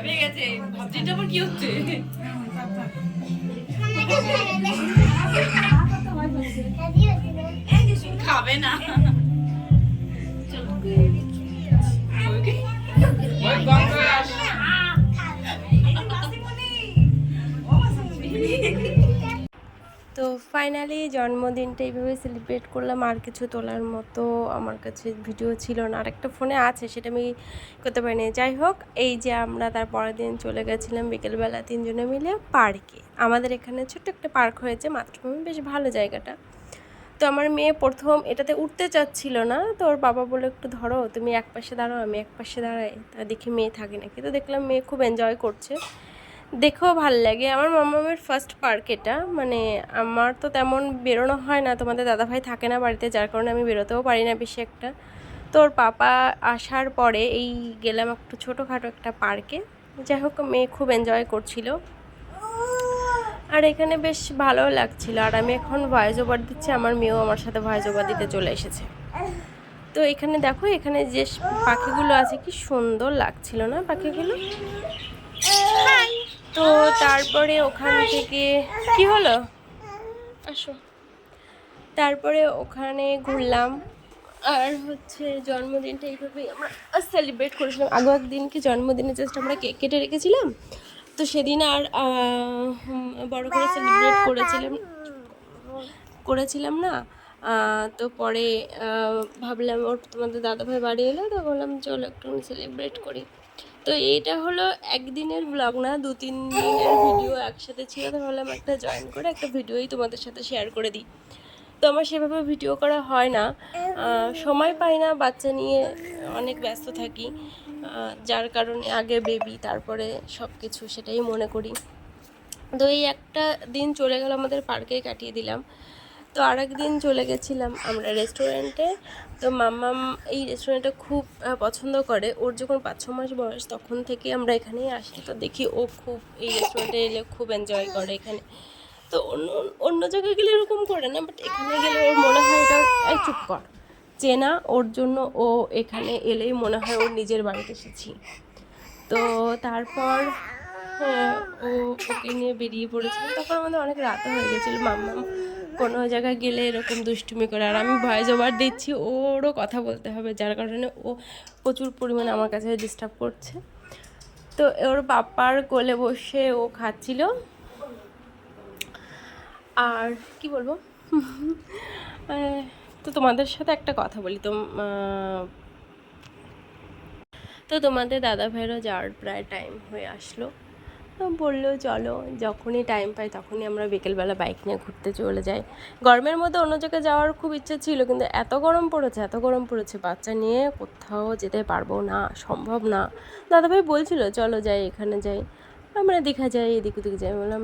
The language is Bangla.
পেয়ে গেছে, ভাবছি এটা আবার কি হচ্ছে। খাবে না। তো ফাইনালি জন্মদিনটা এইভাবে সেলিব্রেট করলাম। আর কিছু তোলার মতো আমার কাছে ভিডিও ছিল না, আর একটা ফোনে আছে, সেটা আমি করতে পারিনি। যাই হোক, এই যে আমরা তার পরের দিন চলে গেছিলাম বিকেলবেলা তিনজনে মিলে পার্কে। আমাদের এখানে ছোট্ট একটা পার্ক হয়েছে, মাতৃভূমি, বেশ ভালো জায়গাটা। তো আমার মেয়ে প্রথম এটাতে উঠতে চাচ্ছিল না, তো ওর বাবা বলে একটু ধরো, তুমি এক পাশে দাঁড়াও আমি এক পাশে দাঁড়াই, তা দেখি মেয়ে থাকে নাকি। তো দেখলাম মেয়ে খুব এনজয় করছে, দেখেও ভাল লাগে। আমার মামামের ফার্স্ট পার্ক এটা, মানে আমার তো তেমন বেরোনো হয় না, তোমাদের দাদাভাই থাকে না বাড়িতে, যার কারণে আমি বেরোতেও পারি না বেশি একটা। তো ওর পাপা আসার পরে এই গেলাম একটু ছোটোখাটো একটা পার্কে। যাই হোক, মেয়ে খুব এনজয় করছিল আর এখানে বেশ ভালো লাগছিল। আর আমি এখন ভয়েস ওভার দিচ্ছি, আমার মেয়েও আমার সাথে ভয়েস ওভার দিতে চলে এসেছে। তো এখানে দেখো, এখানে যে পাখিগুলো আছে কি সুন্দর লাগছিল না পাখিগুলো। তো তারপরে ওখান থেকে কি হলো, আসো, তারপরে ওখানে ঘুরলাম। আর হচ্ছে জন্মদিনটা এইভাবেই আমরা সেলিব্রেট করেছিলাম। আগেও একদিন কি জন্মদিনে জাস্ট আমরা কেক কেটে রেখেছিলাম, তো সেদিন আর বড় করে সেলিব্রেট করেছিলাম না। তো পরে ভাবলাম ওর তোমাদের দাদাভাই বাড়ি এলো, তো বললাম চলো একটু সেলিব্রেট করি। তো এইটা হলো একদিনের ব্লগ না, 2-3 দিনের ভিডিও একসাথে ছিল, তো ভাবলাম একটা জয়েন করে একটা ভিডিওই তোমাদের সাথে শেয়ার করে দিই। তো আমার সেভাবে ভিডিও করা হয় না, সময় পাই না, বাচ্চা নিয়ে অনেক ব্যস্ত থাকি, যার কারণে আগে বেবি তারপরে সব কিছু, সেটাই মনে করি। তো এই একটা দিন চলে গেল আমাদের পার্কে কাটিয়ে দিলাম। তো আর একদিন চলে গেছিলাম আমরা রেস্টুরেন্টে। তো মাম্মাম এই রেস্টুরেন্টটা খুব পছন্দ করে, ওর যখন 5-6 মাস বয়স তখন থেকে আমরা এখানেই আসি। তো দেখি ও খুব এই রেস্টুরেন্টে এলে খুব এনজয় করে এখানে। তো অন্য অন্য জায়গায় গেলে এরকম করে না, বাট এখানে গেলে ওর মনে হয় এটা, এই চুপ কর, চেনা, ওর জন্য ও এখানে এলেই মনে হয় ওর নিজের বাড়িতে এসেছি। তো তারপর ও ওকে নিয়ে বেরিয়ে পড়েছিল, তখন আমাদের অনেক রাতও হয়ে গেছিলো। মাম্মাম কোনো জায়গায় গেলে এরকম দুষ্টুমি করে, আর আমি ভয়েস ওভার দিচ্ছি, ওরও কথা বলতে হবে, যার কারণে ও প্রচুর পরিমাণে আমার কাছে ডিস্টার্ব করছে। তো ওর পাপার কোলে বসে ও খাচ্ছিল। আর কি বলবো, তো তোমাদের সাথে একটা কথা বলি, তো তোমাদের দাদা ভাইয়েরও যাওয়ার প্রায় টাইম হয়ে আসলো। তো বললো চলো, যখনই টাইম পাই তখনই আমরা বিকেলবেলা বাইক নিয়ে ঘুরতে চলে যাই। গরমের মধ্যে অন্য জায়গায় যাওয়ার খুব ইচ্ছে ছিল, কিন্তু এত গরম পড়েছে, বাচ্চা নিয়ে কোথাও যেতে পারবো না, সম্ভব না। দাদাভাই বলছিল চলো যাই, এখানে যাই, আমরা দীঘা যাই, এদিক ওদিক যাই। বললাম